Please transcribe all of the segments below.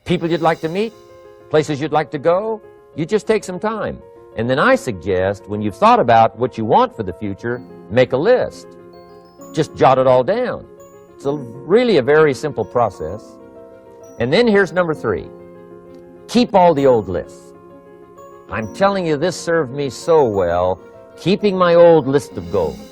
people you'd like to meet, places you'd like to go. You just take some time. And then I suggest, when you've thought about what you want for the future, make a list. Just jot it all down. It's really a very simple process. And then here's number 3. Keep all the old lists. I'm telling you, this served me so well, keeping my old list of goals.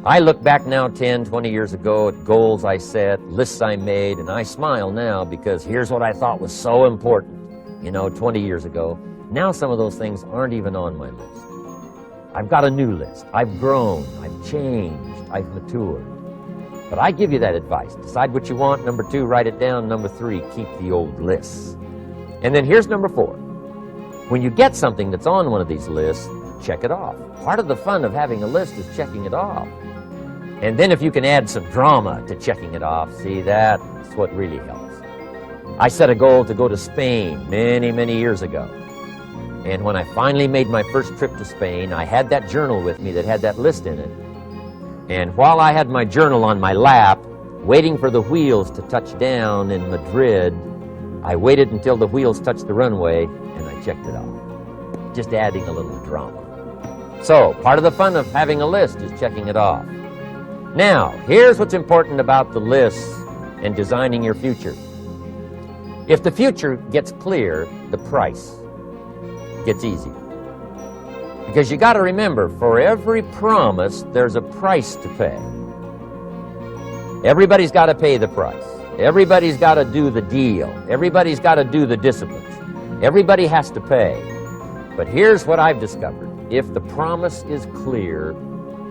I look back now 10, 20 years ago at goals I set, lists I made, and I smile now because here's what I thought was so important, 20 years ago. Now some of those things aren't even on my list. I've got a new list. I've grown, I've changed, I've matured. But I give you that advice. Decide what you want. Number 2, write it down. Number 3, keep the old lists. And then here's number 4. When you get something that's on one of these lists, check it off. Part of the fun of having a list is checking it off. And then if you can add some drama to checking it off, see, that's what really helps. I set a goal to go to Spain many, many years ago. And when I finally made my first trip to Spain, I had that journal with me that had that list in it. And while I had my journal on my lap, waiting for the wheels to touch down in Madrid, I waited until the wheels touched the runway, and I checked it off. Just adding a little drama. So, part of the fun of having a list is checking it off. Now, here's what's important about the lists and designing your future. If the future gets clear, the price gets easier. Because you got to remember, for every promise, there's a price to pay. Everybody's got to pay the price. Everybody's got to do the deal. Everybody's got to do the disciplines. Everybody has to pay. But here's what I've discovered. If the promise is clear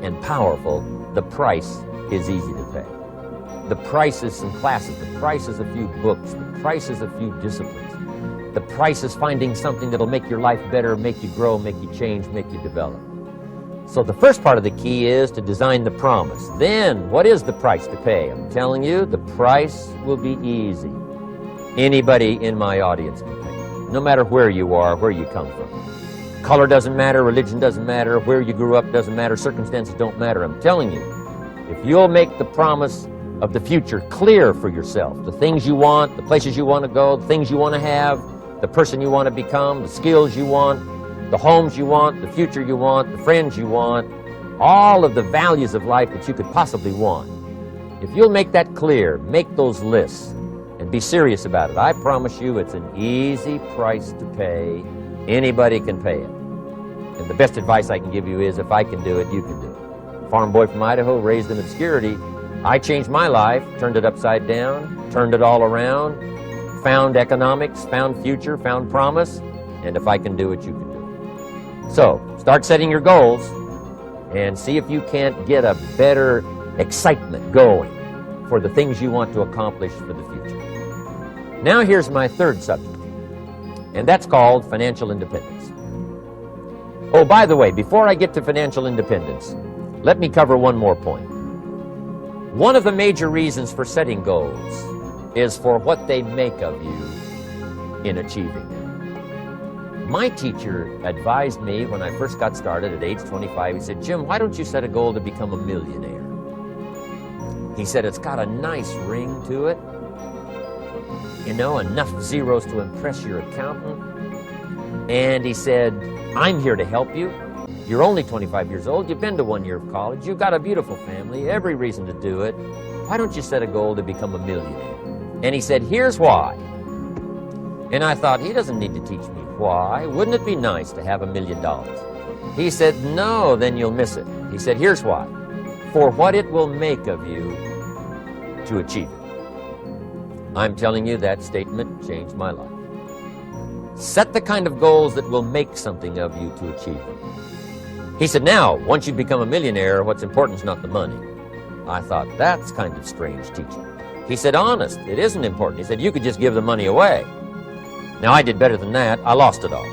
and powerful, the price is easy to pay. The price is some classes. The price is a few books. The price is a few disciplines. The price is finding something that'll make your life better, make you grow, make you change, make you develop. So the first part of the key is to design the promise. Then, what is the price to pay? I'm telling you, the price will be easy. Anybody in my audience can pay, no matter where you are, where you come from. Color doesn't matter, religion doesn't matter, where you grew up doesn't matter, circumstances don't matter. I'm telling you, if you'll make the promise of the future clear for yourself, the things you want, the places you want to go, the things you want to have, the person you want to become, the skills you want, the homes you want, the future you want, the friends you want, all of the values of life that you could possibly want. If you'll make that clear, make those lists, and be serious about it, I promise you it's an easy price to pay. Anybody can pay it. And the best advice I can give you is, if I can do it, you can do it. Farm boy from Idaho, raised in obscurity, I changed my life, turned it upside down, turned it all around, found economics, found future, found promise, and if I can do it, you can do it. So, start setting your goals and see if you can't get a better excitement going for the things you want to accomplish for the future. Now here's my third subject, and that's called financial independence. Oh, by the way, before I get to financial independence, let me cover one more point. One of the major reasons for setting goals is for what they make of you in achieving them. My teacher advised me when I first got started at age 25, he said, "Jim, why don't you set a goal to become a millionaire?" He said, "It's got a nice ring to it, enough zeros to impress your accountant." And he said, "I'm here to help you. You're only 25 years old. You've been to 1 year of college. You've got a beautiful family, every reason to do it. Why don't you set a goal to become a millionaire?" And he said, "Here's why." And I thought, he doesn't need to teach me why. Wouldn't it be nice to have $1 million? He said, "No, then you'll miss it." He said, "Here's why. For what it will make of you to achieve it." I'm telling you, that statement changed my life. Set the kind of goals that will make something of you to achieve them. He said, "Now, once you become a millionaire, what's important is not the money." I thought, that's kind of strange teaching. He said, "Honest, it isn't important." He said, "You could just give the money away." Now, I did better than that. I lost it all.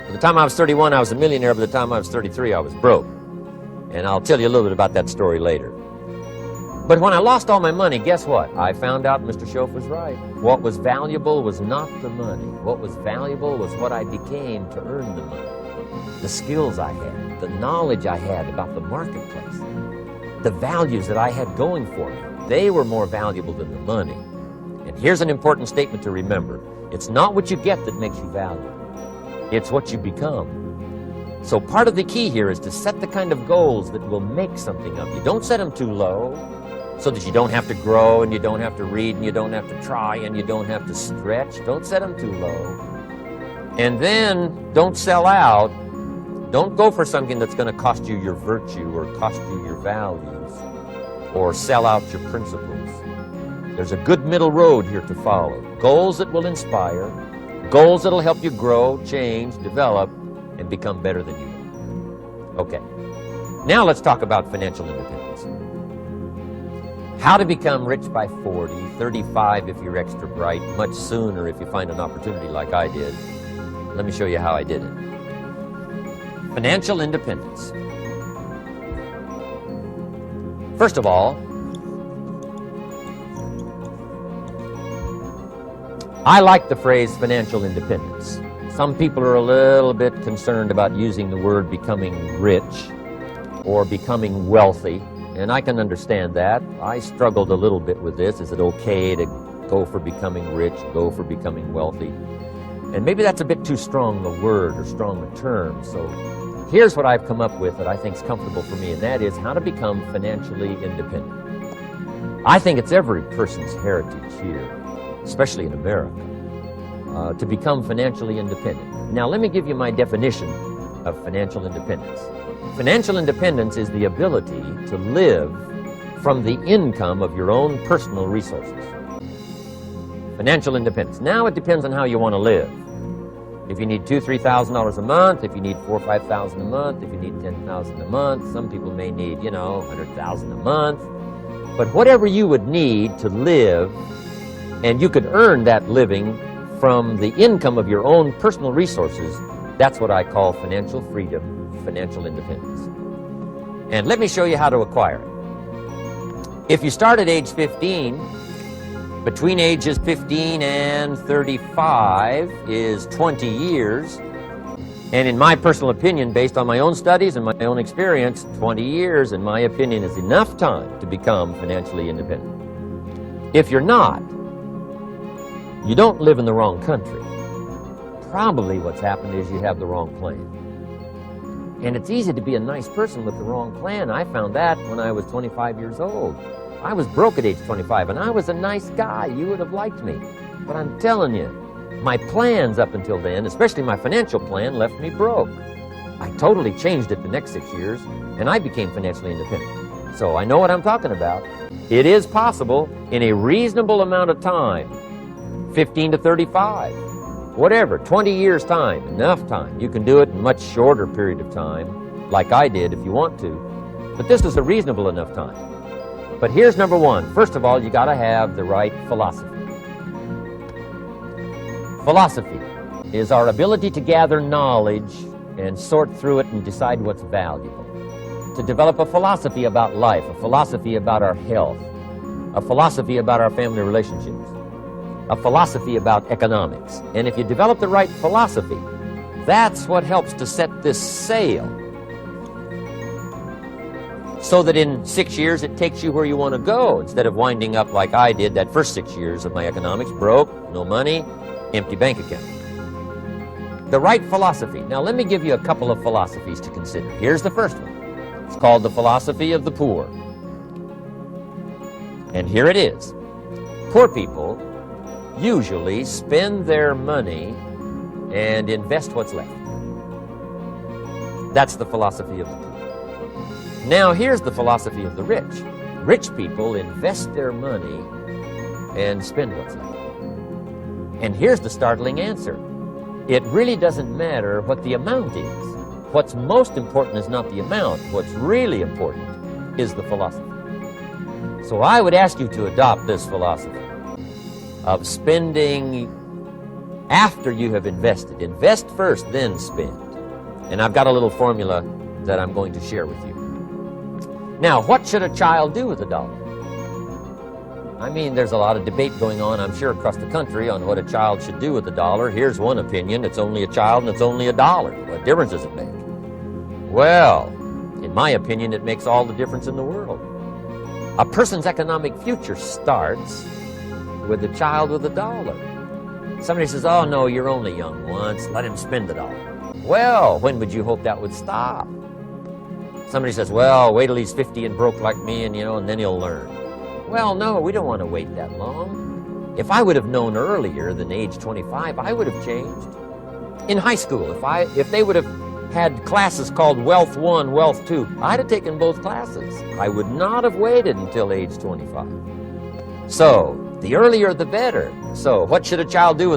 By the time I was 31, I was a millionaire. By the time I was 33, I was broke. And I'll tell you a little bit about that story later. But when I lost all my money, guess what? I found out Mr. Schoaf was right. What was valuable was not the money. What was valuable was what I became to earn the money. The skills I had, the knowledge I had about the marketplace, the values that I had going for me. They were more valuable than the money. And here's an important statement to remember. It's not what you get that makes you valuable. It's what you become. So part of the key here is to set the kind of goals that will make something of you. Don't set them too low so that you don't have to grow and you don't have to read and you don't have to try and you don't have to stretch. Don't set them too low. And then don't sell out. Don't go for something that's going to cost you your virtue or cost you your values or sell out your principles. There's a good middle road here to follow. Goals that will inspire, goals that will help you grow, change, develop, and become better than you are. Okay, now let's talk about financial independence. How to become rich by 40, 35 if you're extra bright, much sooner if you find an opportunity like I did. Let me show you how I did it. Financial independence. First of all, I like the phrase financial independence. Some people are a little bit concerned about using the word becoming rich or becoming wealthy, and I can understand that. I struggled a little bit with this. Is it okay to go for becoming rich, go for becoming wealthy? And maybe that's a bit too strong a word or strong a term. So here's what I've come up with that I think is comfortable for me, and that is how to become financially independent. I think it's every person's heritage here, especially in America, to become financially independent. Now, let me give you my definition of financial independence. Financial independence is the ability to live from the income of your own personal resources. Financial independence. Now, it depends on how you want to live. If you need $2,000, $3,000 a month, if you need $4,000 or $5,000 a month, if you need $10,000 a month, some people may need, $100,000 a month. But whatever you would need to live, and you could earn that living from the income of your own personal resources, that's what I call financial freedom, financial independence. And let me show you how to acquire it. If you start at age 15, between ages 15 and 35 is 20 years. And in my personal opinion, based on my own studies and my own experience, 20 years, in my opinion, is enough time to become financially independent. If you're not, you don't live in the wrong country. Probably what's happened is you have the wrong plan. And it's easy to be a nice person with the wrong plan. I found that when I was 25 years old. I was broke at age 25, and I was a nice guy. You would have liked me. But I'm telling you, my plans up until then, especially my financial plan, left me broke. I totally changed it the next 6 years, and I became financially independent. So I know what I'm talking about. It is possible in a reasonable amount of time, 15 to 35, whatever, 20 years time, enough time. You can do it in a much shorter period of time, like I did if you want to. But this is a reasonable enough time. But here's number one. First of all, you got to have the right philosophy. Philosophy is our ability to gather knowledge and sort through it and decide what's valuable. To develop a philosophy about life, a philosophy about our health, a philosophy about our family relationships, a philosophy about economics. And if you develop the right philosophy, that's what helps to set this sail, so that in 6 years it takes you where you want to go, instead of winding up like I did that first 6 years of my economics, broke, no money, empty bank account. The right philosophy. Now let me give you a couple of philosophies to consider. Here's the first one. It's called the philosophy of the poor. And here it is. Poor people usually spend their money and invest what's left. That's the philosophy of the poor. Now here's the philosophy of the rich. Rich people invest their money and spend what's left. And here's the startling answer. It really doesn't matter what the amount is. What's most important is not the amount. What's really important is the philosophy. So I would ask you to adopt this philosophy of spending after you have invested. Invest first, then spend. And I've got a little formula that I'm going to share with you. Now, what should a child do with a dollar? I mean, there's a lot of debate going on, I'm sure, across the country on what a child should do with a dollar. Here's one opinion. It's only a child and it's only a dollar. What difference does it make? Well, in my opinion, it makes all the difference in the world. A person's economic future starts with the child with $1. Somebody says, oh no, you're only young once, let him spend it all. Well, when would you hope that would stop? Somebody says, well, wait till he's 50 and broke like me, and and then he'll learn. Well, no, we don't want to wait that long. If I would have known earlier than age 25, I would have changed. In high school, if they would have had classes called Wealth 1, Wealth 2, I'd have taken both classes. I would not have waited until age 25. So, the earlier the better. So, what should a child do with